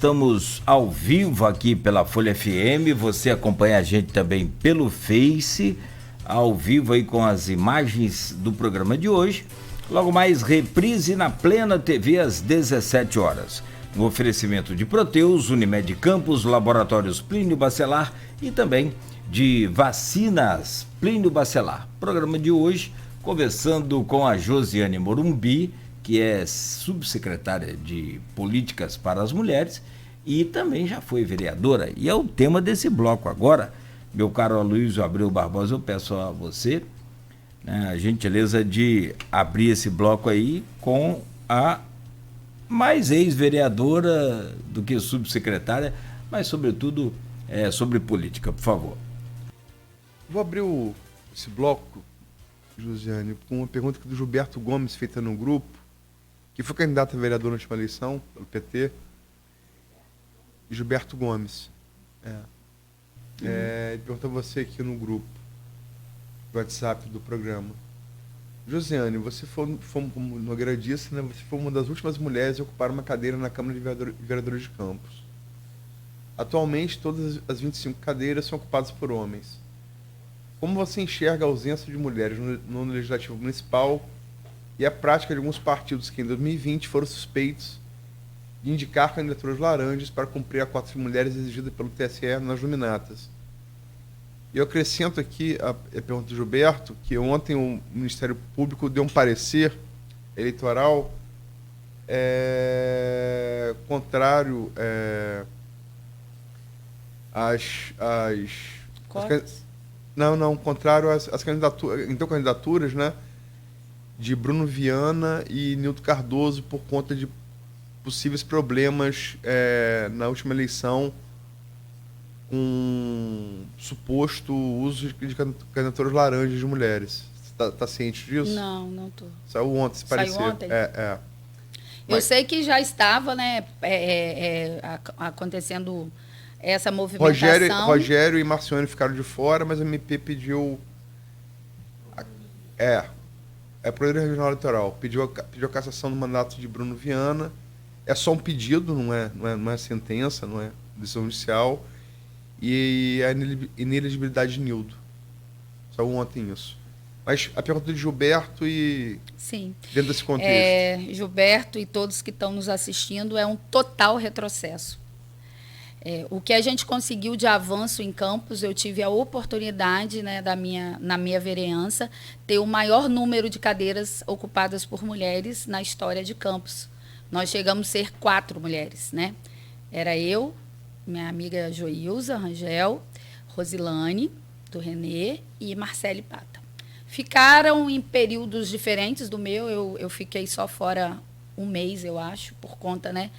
estamos ao vivo aqui pela Folha FM, você acompanha a gente também pelo Face, ao vivo aí com as imagens do programa de hoje. Logo mais, reprise na Plena TV às 17 horas. No oferecimento de Proteus, Unimed Campos, Laboratórios Plínio Bacelar e também de vacinas Plínio Bacelar. Programa de hoje, conversando com a Josiane Morumbi, que é subsecretária de Políticas para as Mulheres e também já foi vereadora. E é o tema desse bloco agora. Meu caro Aloysio Abreu Barbosa, eu peço a você, né, a gentileza de abrir esse bloco aí com a mais ex-vereadora do que subsecretária, mas sobretudo sobre política, por favor. Vou abrir esse bloco, Josiane, com uma pergunta do Gilberto Gomes, feita no grupo, que foi candidato a vereador na última eleição, pelo PT. Gilberto Gomes. Ele pergunta a você aqui no grupo, do WhatsApp do programa. Josiane, você foi, como Nogueira disse, né, você foi uma das últimas mulheres a ocupar uma cadeira na Câmara de Vereadores de Campos. Atualmente, todas as 25 cadeiras são ocupadas por homens. Como você enxerga a ausência de mulheres no Legislativo Municipal e a prática de alguns partidos que em 2020 foram suspeitos de indicar candidaturas laranjas para cumprir a cota de mulheres exigida pelo TSE nas nominatas? E eu acrescento aqui a pergunta do Gilberto, que ontem o Ministério Público deu um parecer eleitoral contrário contrário às candidaturas, né, de Bruno Viana e Nilton Cardoso por conta de possíveis problemas na última eleição com suposto uso de candidaturas laranjas de mulheres. Você está ciente disso? Não estou. Saiu ontem, se parecer. Saiu ontem? Eu Mas sei que já estava, né, acontecendo essa movimentação. Rogério e Marcione ficaram de fora, mas a MP pediu... Poder Regional Eleitoral. Pediu a cassação do mandato de Bruno Viana. É só um pedido, não é sentença, não é decisão judicial. E a inelegibilidade de Nildo. Saiu ontem isso. Mas a pergunta de Gilberto e... Sim. Dentro desse contexto. Gilberto e todos que estão nos assistindo, é um total retrocesso. O que a gente conseguiu de avanço em Campos, eu tive a oportunidade, né, na minha vereança, ter o maior número de cadeiras ocupadas por mulheres na história de Campos. Nós chegamos a ser 4 mulheres, né? Era eu, minha amiga Joilza Rangel, Rosilane, do Renê, e Marcele Pata. Ficaram em períodos diferentes do meu, eu fiquei só fora um mês, eu acho, por conta, né,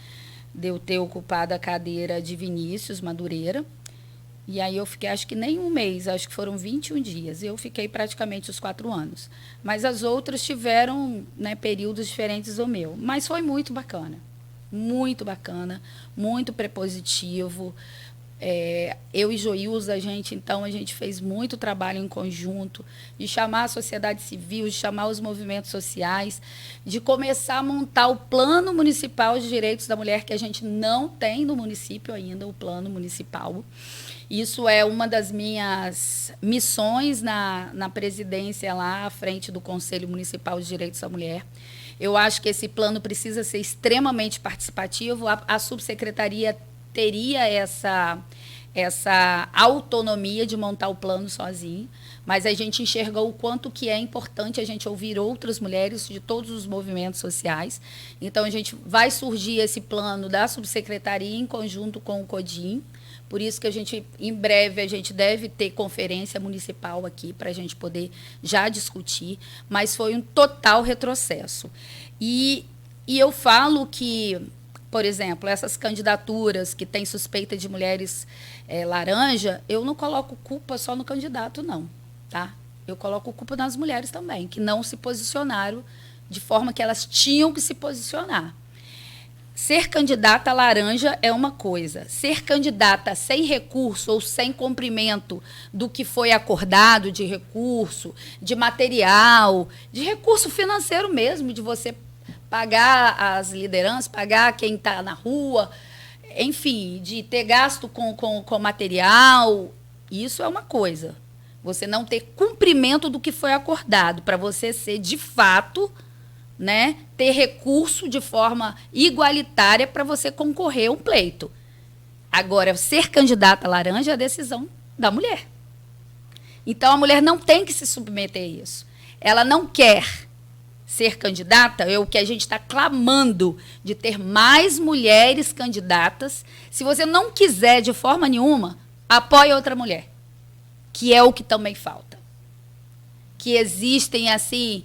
de eu ter ocupado a cadeira de Vinícius Madureira. E aí eu fiquei, acho que nem um mês, acho que foram 21 dias. Eu fiquei praticamente os 4 anos. Mas as outras tiveram, né, períodos diferentes do meu. Mas foi muito bacana, muito prepositivo. Eu e Joilza, a gente fez muito trabalho em conjunto, de chamar a sociedade civil, de chamar os movimentos sociais, de começar a montar o Plano Municipal de Direitos da Mulher, que a gente não tem no município ainda, o Plano Municipal. Isso é uma das minhas missões na presidência lá à frente do Conselho Municipal de Direitos da Mulher. Eu acho que esse plano precisa ser extremamente participativo. A subsecretaria teria essa autonomia de montar o plano sozinho, mas a gente enxergou o quanto que é importante a gente ouvir outras mulheres de todos os movimentos sociais. Então, vai surgir esse plano da subsecretaria em conjunto com o CODIM. Por isso que em breve, a gente deve ter conferência municipal aqui para a gente poder já discutir, mas foi um total retrocesso. E eu falo que, por exemplo, essas candidaturas que têm suspeita de mulheres laranja, eu não coloco culpa só no candidato, não, tá? Eu coloco culpa nas mulheres também, que não se posicionaram de forma que elas tinham que se posicionar. Ser candidata laranja é uma coisa. Ser candidata sem recurso ou sem cumprimento do que foi acordado de recurso, de material, de recurso financeiro mesmo, de você pagar as lideranças, pagar quem está na rua, enfim, de ter gasto com material, isso é uma coisa. Você não ter cumprimento do que foi acordado, para você ser, de fato, né, ter recurso de forma igualitária para você concorrer a um pleito. Agora, ser candidata laranja é a decisão da mulher. Então, a mulher não tem que se submeter a isso. Ela não quer ser candidata, é o que a gente está clamando de ter mais mulheres candidatas. Se você não quiser de forma nenhuma, apoie outra mulher, que é o que também falta. Que existem, assim,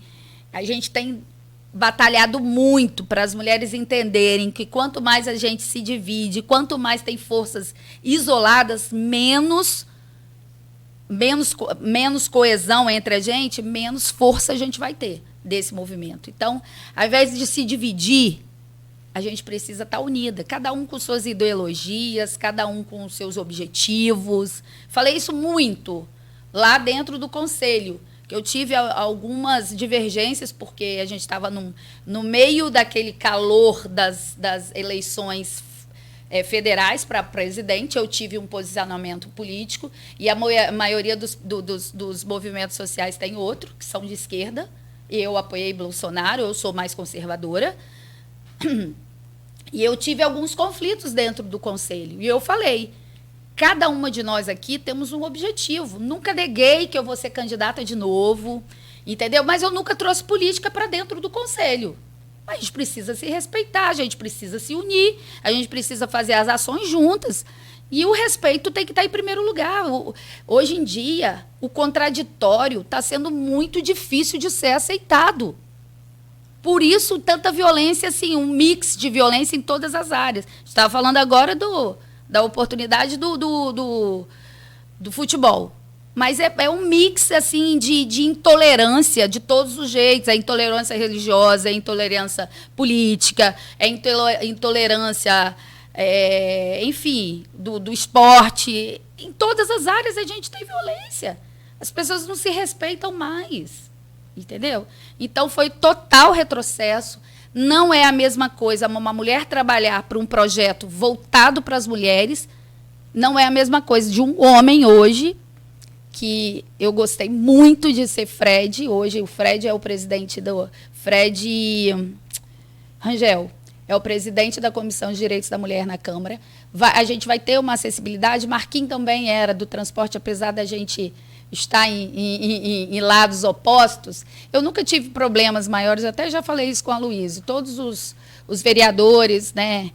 a gente tem batalhado muito para as mulheres entenderem que quanto mais a gente se divide, quanto mais tem forças isoladas, menos coesão entre a gente, menos força a gente vai ter desse movimento. Então, ao invés de se dividir, a gente precisa estar unida, cada um com suas ideologias, cada um com os seus objetivos. Falei isso muito lá dentro do conselho, que eu tive algumas divergências, porque a gente estava no meio daquele calor das eleições federais para presidente. Eu tive um posicionamento político e a maioria dos movimentos sociais tem outro, que são de esquerda. Eu apoiei Bolsonaro, eu sou mais conservadora. E eu tive alguns conflitos dentro do conselho. E eu falei, cada uma de nós aqui temos um objetivo. Nunca neguei que eu vou ser candidata de novo, entendeu? Mas eu nunca trouxe política para dentro do conselho. A gente precisa se respeitar, a gente precisa se unir, a gente precisa fazer as ações juntas. E o respeito tem que estar em primeiro lugar. Hoje em dia, o contraditório está sendo muito difícil de ser aceitado. Por isso, tanta violência, assim, um mix de violência em todas as áreas. Estava falando agora da oportunidade do futebol. Mas é um mix, assim, de intolerância de todos os jeitos. É intolerância religiosa, é intolerância política, é intolerância, enfim, do esporte. Em todas as áreas a gente tem violência. As pessoas não se respeitam mais, entendeu? Então, foi total retrocesso. Não é a mesma coisa uma mulher trabalhar para um projeto voltado para as mulheres, não é a mesma coisa de um homem hoje, que eu gostei muito de ser Fred. Hoje o Fred é o presidente do... Fred Rangel é o presidente da Comissão de Direitos da Mulher na Câmara. A gente vai ter uma acessibilidade. Marquinhos também era do transporte, apesar da gente estar em lados opostos. Eu nunca tive problemas maiores, até já falei isso com a Luísa. Todos os vereadores, né?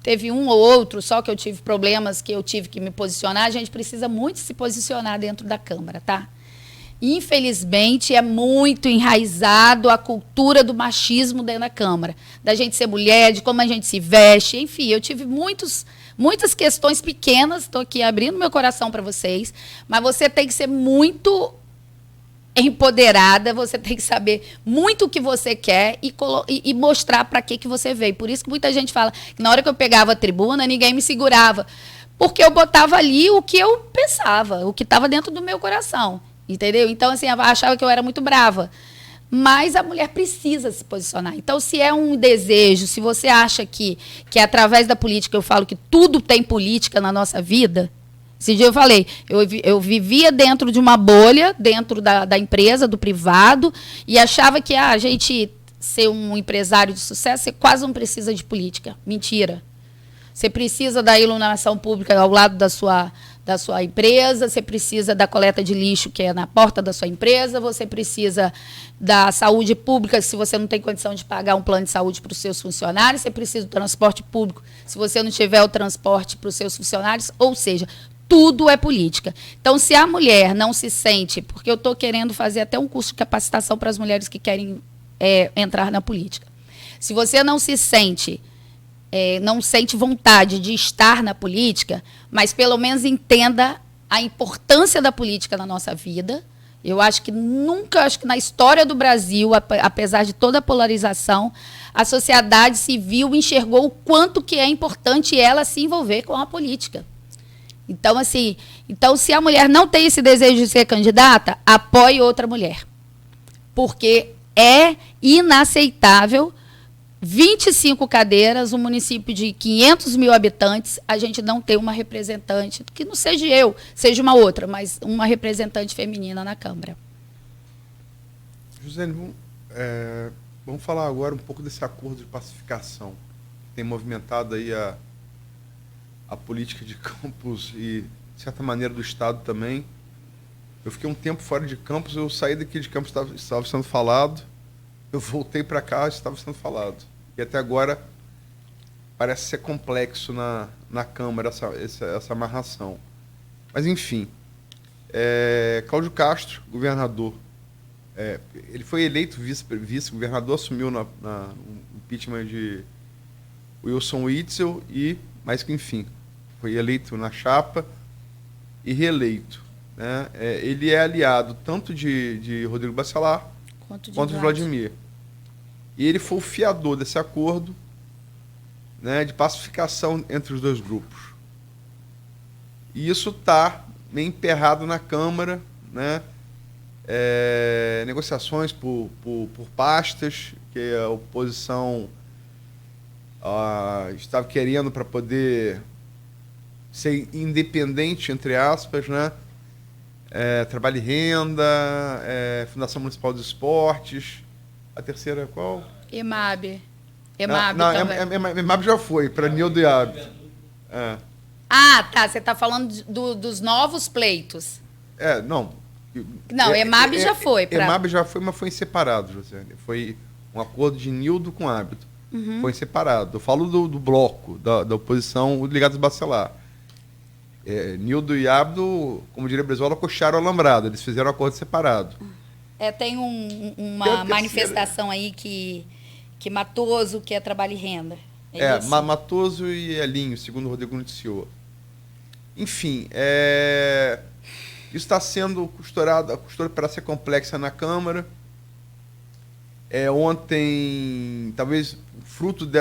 Teve um ou outro só que eu tive problemas, que eu tive que me posicionar. A gente precisa muito se posicionar dentro da Câmara, tá? Infelizmente, é muito enraizado a cultura do machismo dentro da Câmara. Da gente ser mulher, de como a gente se veste. Enfim, eu tive muitas questões pequenas. Estou aqui abrindo meu coração para vocês. Mas você tem que ser muito empoderada, você tem que saber muito o que você quer e mostrar para que você veio. Por isso que muita gente fala que na hora que eu pegava a tribuna, ninguém me segurava. Porque eu botava ali o que eu pensava, o que estava dentro do meu coração. Entendeu? Então, assim, eu achava que eu era muito brava. Mas a mulher precisa se posicionar. Então, se é um desejo, se você acha que através da política, eu falo que tudo tem política na nossa vida. Esse dia eu falei, eu vivia dentro de uma bolha, dentro da empresa, do privado, e achava que a gente ser um empresário de sucesso, você quase não precisa de política. Mentira. Você precisa da iluminação pública ao lado da sua empresa, você precisa da coleta de lixo, que é na porta da sua empresa, você precisa da saúde pública, se você não tem condição de pagar um plano de saúde para os seus funcionários, você precisa do transporte público, se você não tiver o transporte para os seus funcionários, ou seja, tudo é política. Então, se a mulher não se sente, porque eu estou querendo fazer até um curso de capacitação para as mulheres que querem entrar na política. Se você não se sente... não sente vontade de estar na política, mas pelo menos entenda a importância da política na nossa vida. Eu acho que na história do Brasil, apesar de toda a polarização, a sociedade civil enxergou o quanto que é importante ela se envolver com a política. Então, assim, se a mulher não tem esse desejo de ser candidata, apoie outra mulher. Porque é inaceitável 25 cadeiras, um município de 500 mil habitantes, a gente não tem uma representante, que não seja eu, seja uma outra, mas uma representante feminina na Câmara. José, vamos falar agora um pouco desse acordo de pacificação que tem movimentado aí a política de Campos e, de certa maneira, do Estado também. Eu fiquei um tempo fora de Campos, eu saí daqui de Campos, estava sendo falado, eu voltei para cá, estava sendo falado. E até agora parece ser complexo na Câmara essa amarração. Mas, enfim, Cláudio Castro, governador, ele foi eleito vice-governador, assumiu no impeachment de Wilson Witzel, mas que, enfim, foi eleito na chapa e reeleito. Né? Ele é aliado tanto de Rodrigo Bacelar quanto de Vladimir. E ele foi o fiador desse acordo, né, de pacificação entre os dois grupos. E isso está meio emperrado na Câmara, né? Negociações por pastas, que a oposição estava querendo para poder ser independente, entre aspas, né? Trabalho e Renda, Fundação Municipal dos Esportes. A terceira qual? EMAB. EMAB já foi, para Nildo e Abdo. Ah, tá. Você está falando dos novos pleitos. Não. Não, EMAB já foi. EMAB já foi, mas foi em separado, Josiane. Foi um acordo de Nildo com Abdo. Uhum. Foi em separado. Eu falo do bloco, da oposição ligados ao Bacelar. Nildo e Abdo, como diria Brizola, coxaram o alambrado. Eles fizeram um acordo separado. Tem uma manifestação aí que Matoso quer trabalho e renda. Matoso e Elinho, segundo o Rodrigo noticiou. Enfim, isso está sendo costurado, a costura para ser complexa na Câmara. Ontem, talvez fruto de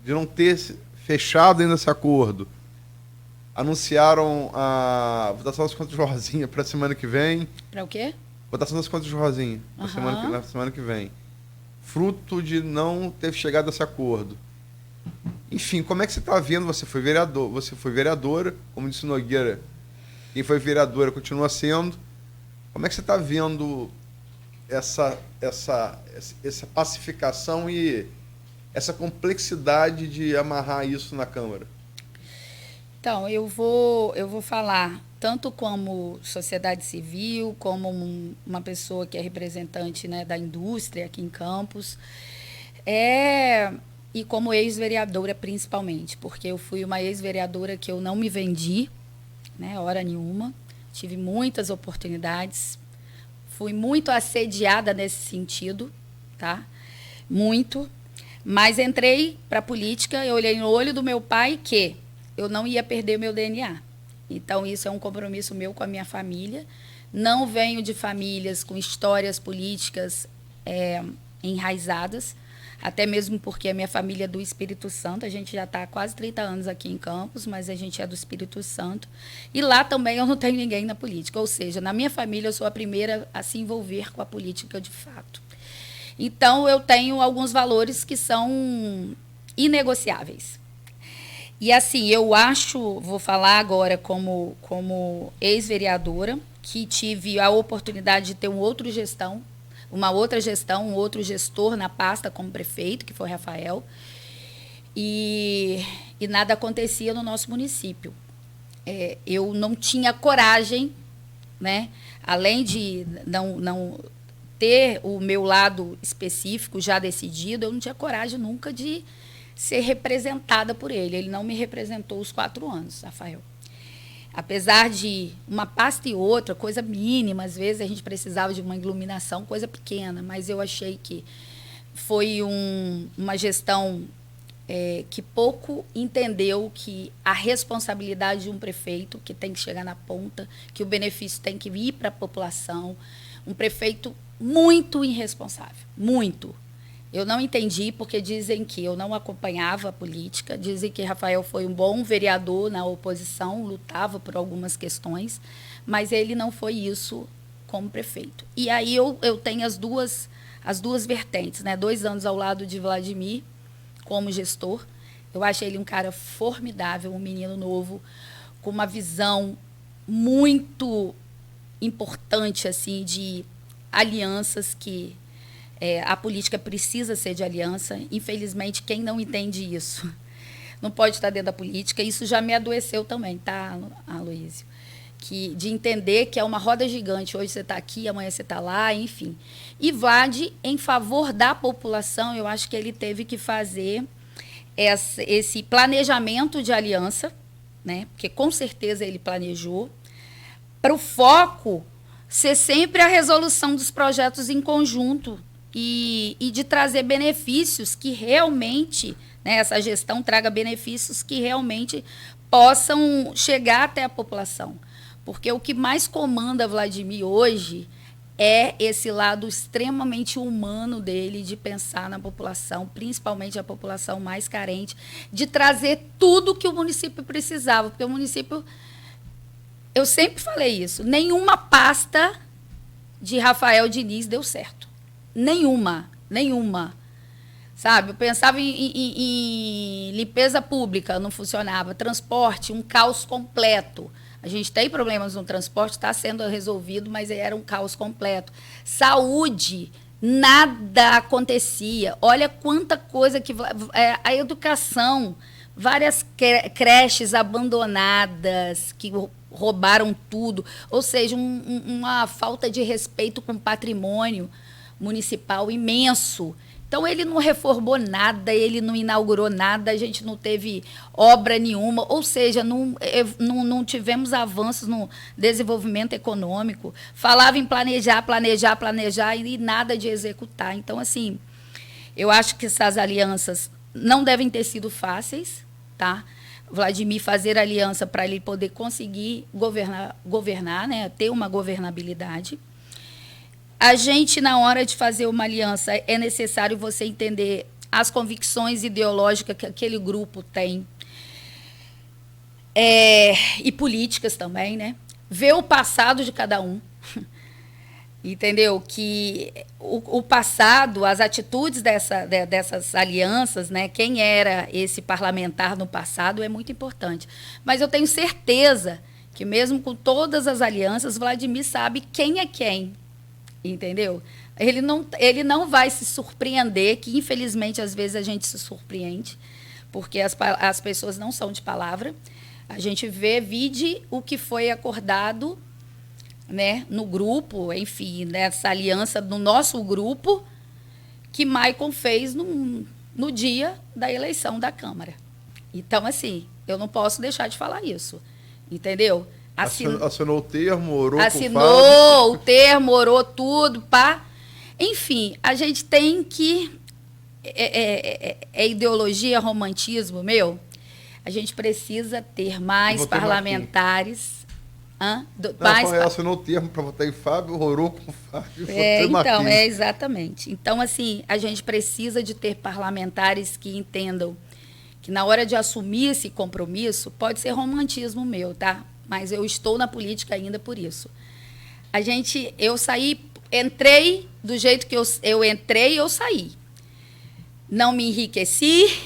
não ter fechado ainda esse acordo, anunciaram a votação das contas de Rosinha para a semana que vem. Para o quê? Votação das contas de Rosinha, na semana que vem. Fruto de não ter chegado a esse acordo. Enfim, como é que você está vendo? Você foi vereadora, como disse Nogueira, quem foi vereadora continua sendo. Como é que você está vendo essa pacificação e essa complexidade de amarrar isso na Câmara? Então, eu vou falar tanto como sociedade civil, como uma pessoa que é representante, né, da indústria aqui em Campos, e como ex-vereadora principalmente, porque eu fui uma ex-vereadora que eu não me vendi, né, hora nenhuma, tive muitas oportunidades, fui muito assediada nesse sentido, tá? Muito, mas entrei para a política, eu olhei no olho do meu pai que eu não ia perder meu DNA. Então, isso é um compromisso meu com a minha família. Não venho de famílias com histórias políticas enraizadas, até mesmo porque a minha família é do Espírito Santo. A gente já está há quase 30 anos aqui em Campos, mas a gente é do Espírito Santo. E lá também eu não tenho ninguém na política. Ou seja, na minha família eu sou a primeira a se envolver com a política de fato. Então, eu tenho alguns valores que são inegociáveis. E assim, eu acho, vou falar agora como ex-vereadora, que tive a oportunidade de ter uma outra gestão, um outro gestor na pasta como prefeito, que foi Rafael, e nada acontecia no nosso município. Eu não tinha coragem, né, além de não ter o meu lado específico já decidido, eu não tinha coragem nunca de ser representada por ele. Ele não me representou os 4 anos, Rafael. Apesar de uma pasta e outra, coisa mínima, às vezes a gente precisava de uma iluminação, coisa pequena, mas eu achei que foi uma gestão que pouco entendeu que a responsabilidade de um prefeito, que tem que chegar na ponta, que o benefício tem que ir para a população, um prefeito muito irresponsável, muito. Eu não entendi, porque dizem que eu não acompanhava a política, dizem que Rafael foi um bom vereador na oposição, lutava por algumas questões, mas ele não foi isso como prefeito. E aí eu tenho as duas as duas vertentes, né? 2 anos ao lado de Vladimir como gestor. Eu achei ele um cara formidável, um menino novo, com uma visão muito importante assim, de alianças, que a política precisa ser de aliança. Infelizmente, quem não entende isso não pode estar dentro da política. Isso já me adoeceu também, tá, Aloysio? De entender que é uma roda gigante. Hoje você está aqui, amanhã você está lá, enfim. E Vlad, em favor da população, eu acho que ele teve que fazer esse planejamento de aliança, né? Porque com certeza ele planejou, para o foco ser sempre a resolução dos projetos em conjunto e de trazer benefícios que realmente, né, essa gestão traga benefícios que realmente possam chegar até a população. Porque o que mais comanda Vladimir hoje é esse lado extremamente humano dele, de pensar na população, principalmente a população mais carente, de trazer tudo que o município precisava. Porque o município, eu sempre falei isso, nenhuma pasta de Rafael Diniz deu certo. Nenhuma. Sabe? Eu pensava em limpeza pública, não funcionava. Transporte, um caos completo. A gente tem problemas no transporte, está sendo resolvido, mas era um caos completo. Saúde, nada acontecia. Olha quanta coisa que... a educação, várias creches abandonadas, que roubaram tudo. Ou seja, uma falta de respeito com o patrimônio municipal imenso. Então, ele não reformou nada, ele não inaugurou nada, a gente não teve obra nenhuma, ou seja, não tivemos avanços no desenvolvimento econômico. Falava em planejar e nada de executar. Então, assim, eu acho que essas alianças não devem ter sido fáceis, tá? Vladimir fazer aliança para ele poder conseguir governar, né? Ter uma governabilidade. A gente, na hora de fazer uma aliança, é necessário você entender as convicções ideológicas que aquele grupo tem. E políticas também, né? Ver o passado de cada um. Entendeu? Que o passado, as atitudes dessas alianças, né? Quem era esse parlamentar no passado é muito importante. Mas eu tenho certeza que, mesmo com todas as alianças, Vladimir sabe quem é quem. Entendeu? Ele não vai se surpreender, que infelizmente às vezes a gente se surpreende, porque as pessoas não são de palavra. A gente vide o que foi acordado, né, no grupo, enfim, nessa aliança no nosso grupo, que Maicon fez no dia da eleição da Câmara. Então, assim, eu não posso deixar de falar isso, entendeu? Assinou o termo, orou Assinou o termo, orou tudo, pá. Enfim, a gente tem que... É ideologia, romantismo, meu. A gente precisa ter mais parlamentares. Assinou o termo para votar em Fábio, orou com o Fábio. Então, exatamente. Então, assim, a gente precisa de ter parlamentares que entendam que na hora de assumir esse compromisso, pode ser romantismo meu, tá? Mas eu estou na política ainda por isso. Eu entrei do jeito que eu entrei, eu saí. Não me enriqueci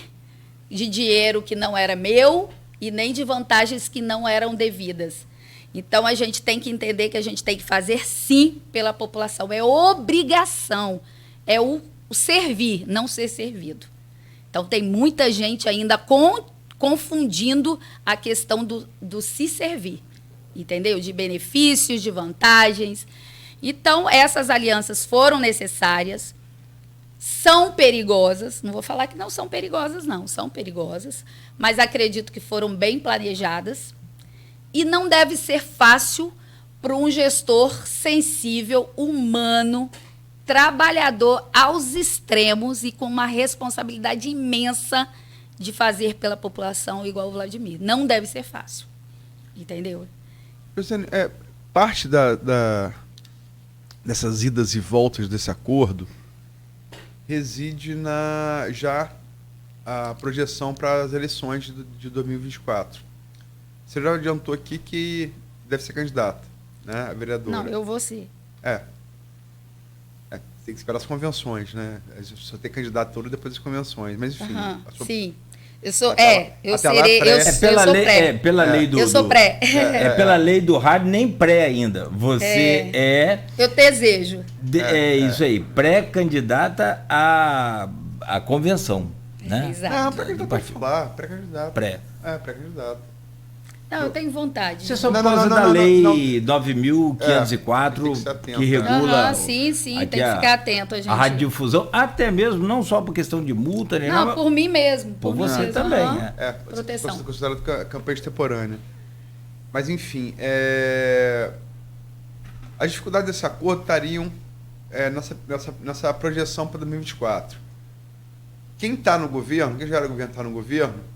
de dinheiro que não era meu e nem de vantagens que não eram devidas. Então, a gente tem que entender que a gente tem que fazer sim pela população. É obrigação, é o servir, não ser servido. Então, tem muita gente ainda confundindo a questão do se servir, entendeu? De benefícios, de vantagens. Então, essas alianças foram necessárias, são perigosas, não vou falar que não são perigosas, não, são perigosas, mas acredito que foram bem planejadas e não deve ser fácil para um gestor sensível, humano, trabalhador aos extremos e com uma responsabilidade imensa de fazer pela população igual o Vladimir. Não deve ser fácil. Entendeu? Luciane, parte dessas idas e voltas desse acordo reside já a projeção para as eleições de 2024. Você já adiantou aqui que deve ser candidata, né, a vereadora. Não, eu vou ser. tem que esperar as convenções, né? Só tem candidato todo depois das convenções. Mas, enfim. Sim. Eu sou, eu até lá, serei, pré. eu, É pela eu sou lei, pré. pela lei do. Eu sou pré. Pela lei do rádio, nem pré ainda. Você Eu desejo. isso aí, pré-candidata à convenção, né? Exato. Não, pré-candidato pode falar. Pré-candidato. Pré-candidato. Não, eu tenho vontade. Você só Não, por causa não, da não, lei não. 9.504, tem que ser atento, que regula. Sim, aqui tem que ficar atento, a gente. A radiodifusão, até mesmo, não só por questão de multa, nem Não, nada, por mim mesmo. por mim você mesmo. também. Aham. Proteção. Proteção. Considerado campanha extemporânea. Mas, enfim, as dificuldades desse acordo estariam nessa projeção para 2024. Quem está no governo, quem já era governo está no governo,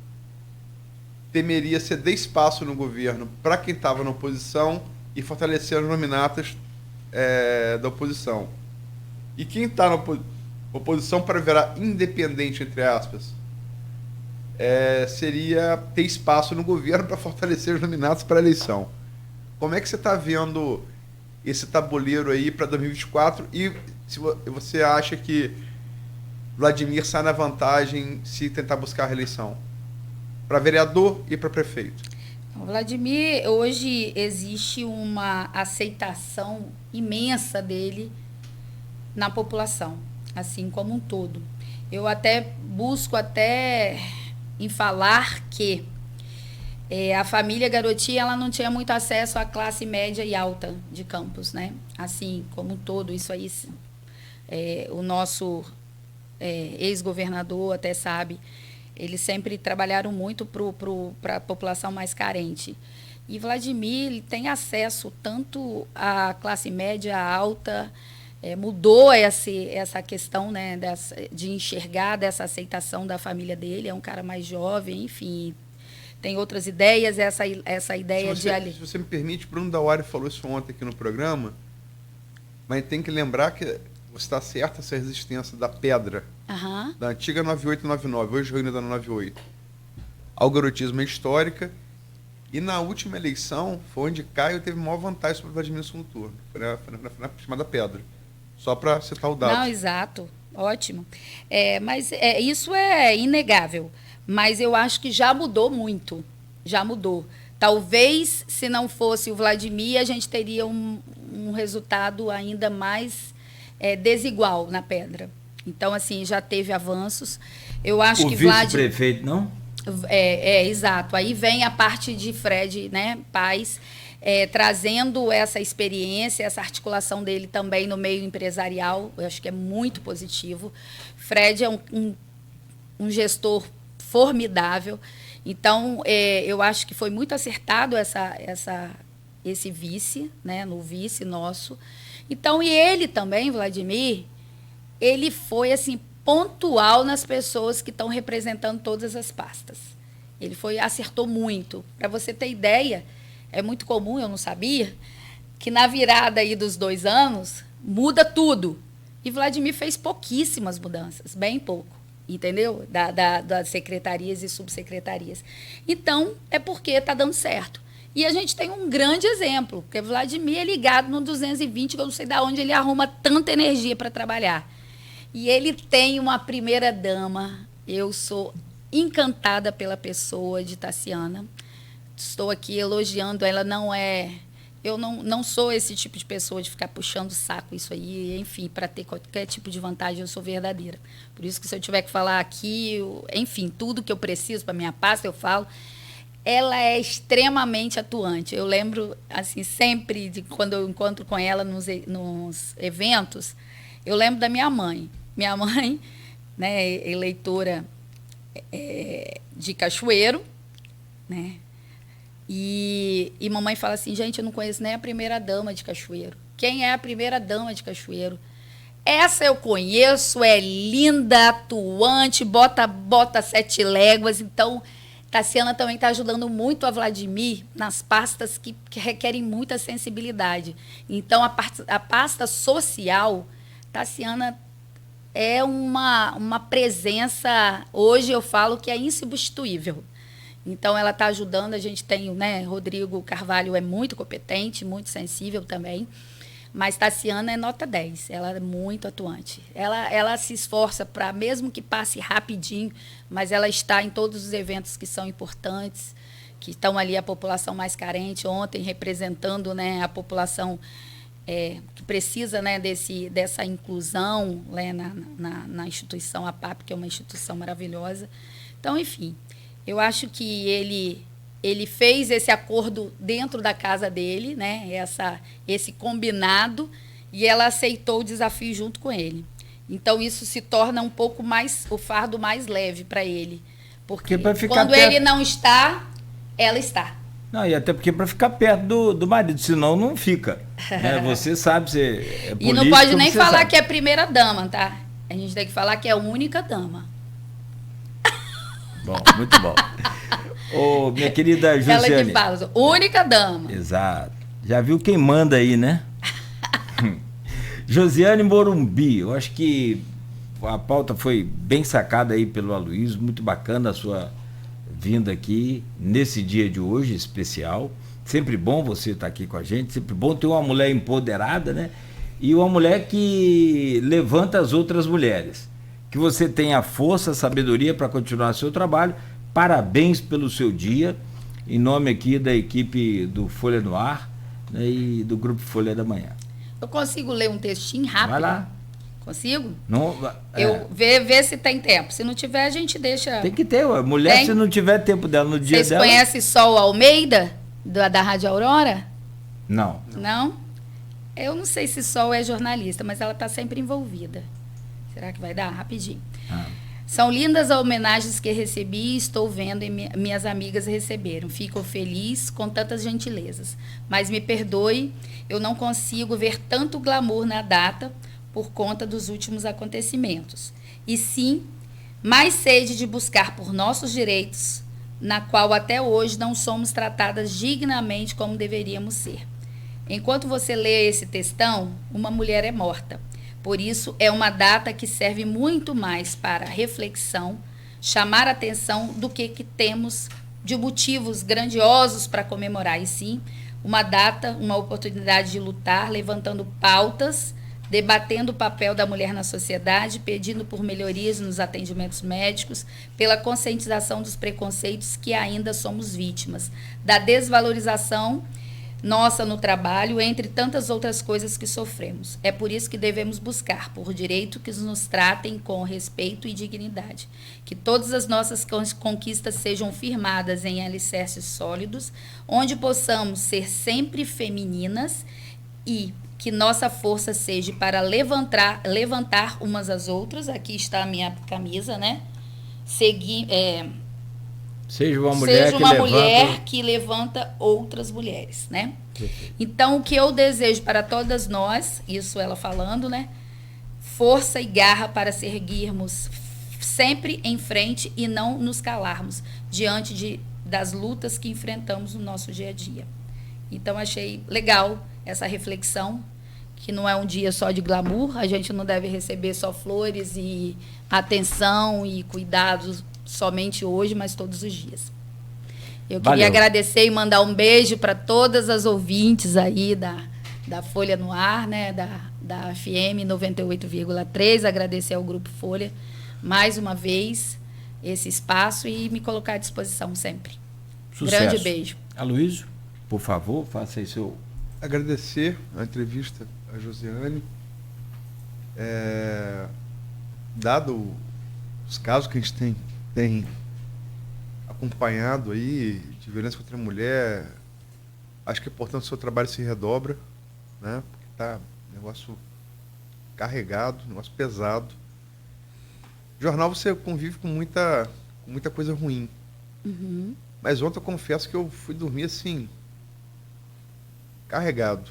temeria ceder espaço no governo para quem estava na oposição e fortalecer as nominatas da oposição. E quem está na oposição para virar independente, entre aspas, seria ter espaço no governo para fortalecer os nominatos para a eleição. Como é que você está vendo esse tabuleiro aí para 2024 e se você acha que Vladimir sai na vantagem se tentar buscar a reeleição? Para vereador e para prefeito. O Vladimir, hoje existe uma aceitação imensa dele na população, assim como um todo. Eu até busco em falar que a família Garotinha, ela não tinha muito acesso à classe média e alta de Campos, né? Assim como um todo, isso aí o nosso ex-governador até sabe. Eles sempre trabalharam muito para a população mais carente. E Vladimir tem acesso tanto à classe média, alta, mudou essa questão, né, de enxergar dessa aceitação da família dele. É um cara mais jovem, enfim, tem outras ideias, essa ideia se você me permite, Bruno Dauari falou isso ontem aqui no programa, mas tem que lembrar que você está certa essa resistência da pedra, da antiga 9899, hoje reunida da 98, ao garotismo histórica, e na última eleição foi onde Caio teve maior vantagem sobre o Vladimir no segundo turno, foi na chamada pedra, só para citar o dado. Não, exato, ótimo. Mas isso é inegável, mas eu acho que já mudou muito, já mudou. Talvez, se não fosse o Vladimir, a gente teria um resultado ainda mais desigual na pedra. Então, assim, já teve avanços. Eu acho que vice-prefeito, não? Exato. Aí vem a parte de Fred, né, Paes, trazendo essa experiência, essa articulação dele também no meio empresarial. Eu acho que é muito positivo. Fred é um gestor formidável. Então, eu acho que foi muito acertado esse vice, né, no vice nosso. Então, e ele também, Vladimir, ele foi, assim, pontual nas pessoas que estão representando todas as pastas. Ele acertou muito. Para você ter ideia, é muito comum, eu não sabia, que na virada aí dos 2 anos, muda tudo. E Vladimir fez pouquíssimas mudanças, bem pouco, entendeu? Das secretarias e subsecretarias. Então, é porque está dando certo. E a gente tem um grande exemplo, porque Vladimir é ligado no 220, que eu não sei de onde ele arruma tanta energia para trabalhar. E ele tem uma primeira-dama. Eu sou encantada pela pessoa de Taciana. Estou aqui elogiando. Ela não é... Eu não sou esse tipo de pessoa de ficar puxando o saco isso aí. Enfim, para ter qualquer tipo de vantagem, eu sou verdadeira. Por isso que se eu tiver que falar aqui, enfim, tudo que eu preciso para minha pasta, eu falo. Ela é extremamente atuante. Eu lembro, assim, sempre de quando eu encontro com ela nos eventos, eu lembro da minha mãe. Minha mãe, né, eleitora de Cachoeiro, né? E mamãe fala assim, gente, eu não conheço nem a primeira-dama de Cachoeiro. Quem é a primeira-dama de Cachoeiro? Essa eu conheço, é linda, atuante, bota 7 léguas, então... Taciana também está ajudando muito a Vladimir nas pastas que requerem muita sensibilidade. Então, a pasta social, Taciana é uma presença, hoje eu falo que é insubstituível. Então, ela está ajudando, a gente tem, né, Rodrigo Carvalho é muito competente, muito sensível também. Mas Tassiana é nota 10, ela é muito atuante. Ela se esforça para, mesmo que passe rapidinho, mas ela está em todos os eventos que são importantes, que estão ali a população mais carente, ontem representando, né, a população que precisa, né, dessa inclusão, né, na instituição APAP, que é uma instituição maravilhosa. Então, enfim, eu acho que ele fez esse acordo dentro da casa dele, né, esse combinado, e ela aceitou o desafio junto com ele. Então, isso se torna um pouco mais, o fardo mais leve para ele. Porque quando ele não está, ela está. Não, e até porque para ficar perto do marido, senão não fica. Né? Você sabe, você é político, e não pode nem falar sabe. que é primeira dama, tá? A gente tem que falar que é a única dama. Bom, muito bom. Ô, minha querida Josiane. Ela que fala, única dama. Exato. Já viu quem manda aí, né? Josiane Morumbi, eu acho que a pauta foi bem sacada aí pelo Aloysio, muito bacana a sua vinda aqui nesse dia de hoje especial. Sempre bom você estar aqui com a gente, sempre bom ter uma mulher empoderada, né? E uma mulher que levanta as outras mulheres. Que você tenha força, sabedoria para continuar seu trabalho. Parabéns pelo seu dia, em nome aqui da equipe do Folha no Ar, né, e do Grupo Folha da Manhã. Eu consigo ler um textinho rápido? Vai lá. Consigo? Não, Eu vê se tem tempo. Se não tiver, a gente deixa. Tem que ter, ué. Mulher, tem? Se não tiver tempo dela no dia Vocês dela... Vocês conhecem Sol Almeida, da Rádio Aurora? Não. Não? Eu não sei se Sol é jornalista, mas ela está sempre envolvida. Será que vai dar? Rapidinho. São lindas as homenagens que recebi e estou vendo e minhas amigas receberam. Fico feliz com tantas gentilezas. Mas me perdoe, eu não consigo ver tanto glamour na data por conta dos últimos acontecimentos. E sim, mais sede de buscar por nossos direitos, na qual até hoje não somos tratadas dignamente como deveríamos ser. Enquanto você lê esse textão, uma mulher é morta. Por isso, é uma data que serve muito mais para reflexão, chamar a atenção do que temos de motivos grandiosos para comemorar. E sim, uma data, uma oportunidade de lutar, levantando pautas, debatendo o papel da mulher na sociedade, pedindo por melhorias nos atendimentos médicos, pela conscientização dos preconceitos que ainda somos vítimas, da desvalorização nossa no trabalho, entre tantas outras coisas que sofremos. É por isso que devemos buscar por direito que nos tratem com respeito e dignidade. Que todas as nossas conquistas sejam firmadas em alicerces sólidos, onde possamos ser sempre femininas e que nossa força seja para levantar umas às outras. Aqui está a minha camisa, né? Seja uma mulher que levanta outras mulheres, né? Perfeito. Então, o que eu desejo para todas nós, isso ela falando, né? Força e garra para seguirmos sempre em frente e não nos calarmos diante das lutas que enfrentamos no nosso dia a dia. Então, achei legal essa reflexão, que não é um dia só de glamour, a gente não deve receber só flores e atenção e cuidados somente hoje, mas todos os dias. Eu queria agradecer e mandar um beijo para todas as ouvintes aí da Folha no Ar, né, da FM 98,3, agradecer ao Grupo Folha mais uma vez esse espaço e me colocar à disposição sempre. Sucesso. Grande beijo. Aloysio, por favor, faça aí seu... Agradecer a entrevista a Josiane. Dado os casos que a gente tem acompanhado aí de violência contra a mulher, acho que é importante que o seu trabalho se redobra, né? Porque tá um negócio carregado, um negócio pesado. Jornal você convive com muita coisa ruim. Uhum. Mas ontem eu confesso que eu fui dormir assim, carregado.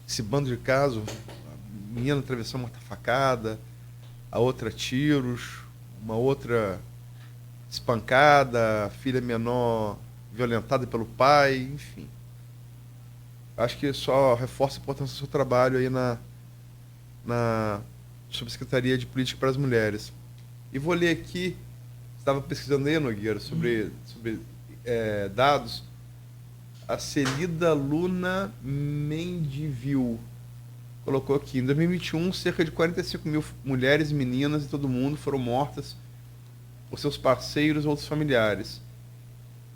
Esse bando de casos, a menina atravessou uma facada, a outra tiros, uma outra espancada, a filha menor violentada pelo pai, enfim. Acho que só reforça a importância do seu trabalho aí na Subsecretaria de Política para as Mulheres. E vou ler aqui, estava pesquisando aí, Nogueira, sobre dados. A Celida Luna Mendivil colocou aqui, em 2021, cerca de 45 mil mulheres e meninas em todo o mundo foram mortas por seus parceiros ou outros familiares.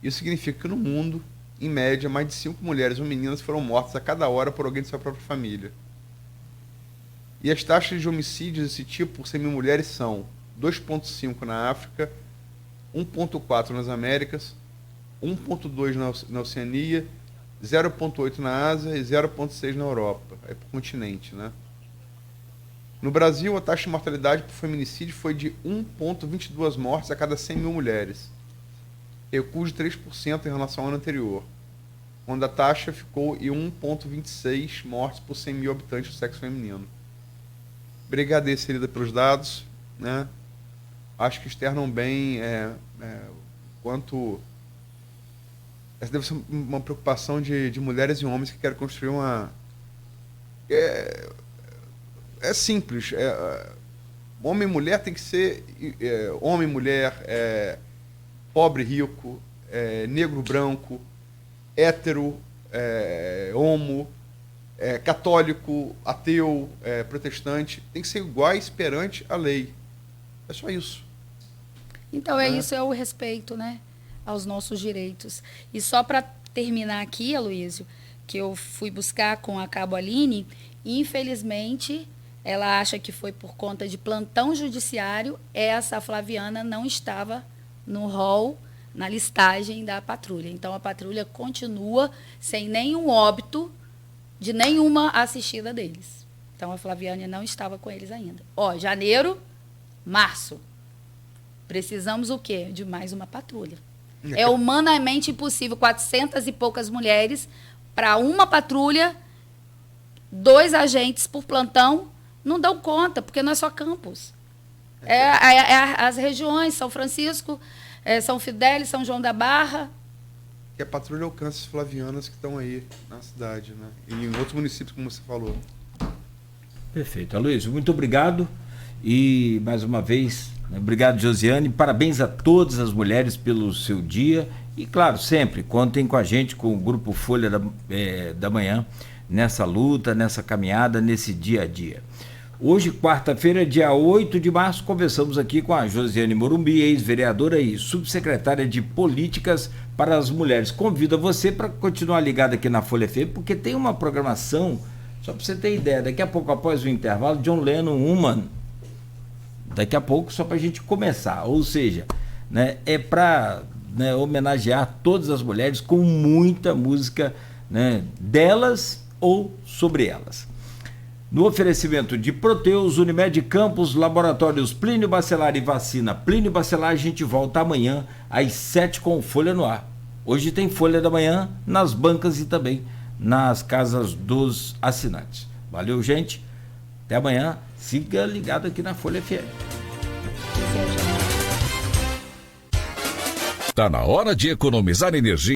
Isso significa que no mundo, em média, mais de 5 mulheres ou meninas foram mortas a cada hora por alguém de sua própria família. E as taxas de homicídios desse tipo por 100 mil mulheres são 2,5 na África, 1,4 nas Américas, 1,2 na Oceania, 0,8 na Ásia e 0,6 na Europa. É por continente, né? No Brasil, a taxa de mortalidade por feminicídio foi de 1,22 mortes a cada 100 mil mulheres. Recuo de 3% em relação ao ano anterior, quando a taxa ficou em 1,26 mortes por 100 mil habitantes do sexo feminino. Obrigado, Celida, pelos dados, né? Acho que externam bem quanto... Essa deve ser uma preocupação de mulheres e homens que querem construir uma... É simples. Homem e mulher tem que ser... homem e mulher, pobre e rico, negro branco, hétero, homo, católico, ateu, protestante. Tem que ser iguais perante a lei. É só isso. Então, isso é o respeito, né, aos nossos direitos. E só para terminar aqui, Aloysio, que eu fui buscar com a Cabo Aline, infelizmente, ela acha que foi por conta de plantão judiciário, essa Flaviana não estava no rol, na listagem da patrulha. Então, a patrulha continua sem nenhum óbito de nenhuma assistida deles. Então, a Flaviana não estava com eles ainda. Janeiro, março. Precisamos o quê? De mais uma patrulha. É humanamente impossível, 400 e poucas mulheres para uma patrulha, 2 agentes por plantão, não dão conta, porque não é só Campos. As regiões, São Francisco, São Fidélis, São João da Barra. Que a patrulha alcança as flavianas que estão aí na cidade, né? E em outros municípios, como você falou. Perfeito. Aloysio, muito obrigado. E, mais uma vez, obrigado, Josiane. Parabéns a todas as mulheres pelo seu dia. E, claro, sempre contem com a gente, com o Grupo Folha da Manhã, nessa luta, nessa caminhada, nesse dia a dia. Hoje, quarta-feira, dia 8 de março, conversamos aqui com a Josiane Morumbi, ex-vereadora e subsecretária de Políticas para as Mulheres. Convido você para continuar ligado aqui na Folha FM, porque tem uma programação, só para você ter ideia, daqui a pouco, após o intervalo, John Lennon, Woman, daqui a pouco, só para a gente começar. Ou seja, né, é para homenagear todas as mulheres com muita música, né, delas ou sobre elas. No oferecimento de Proteus, Unimed Campos, Laboratórios Plínio Bacelar e Vacina Plínio Bacelar, a gente volta amanhã às 7 com Folha no Ar. Hoje tem Folha da Manhã nas bancas e também nas casas dos assinantes. Valeu, gente. Até amanhã. Siga ligado aqui na Folha FM. Tá na hora de economizar energia.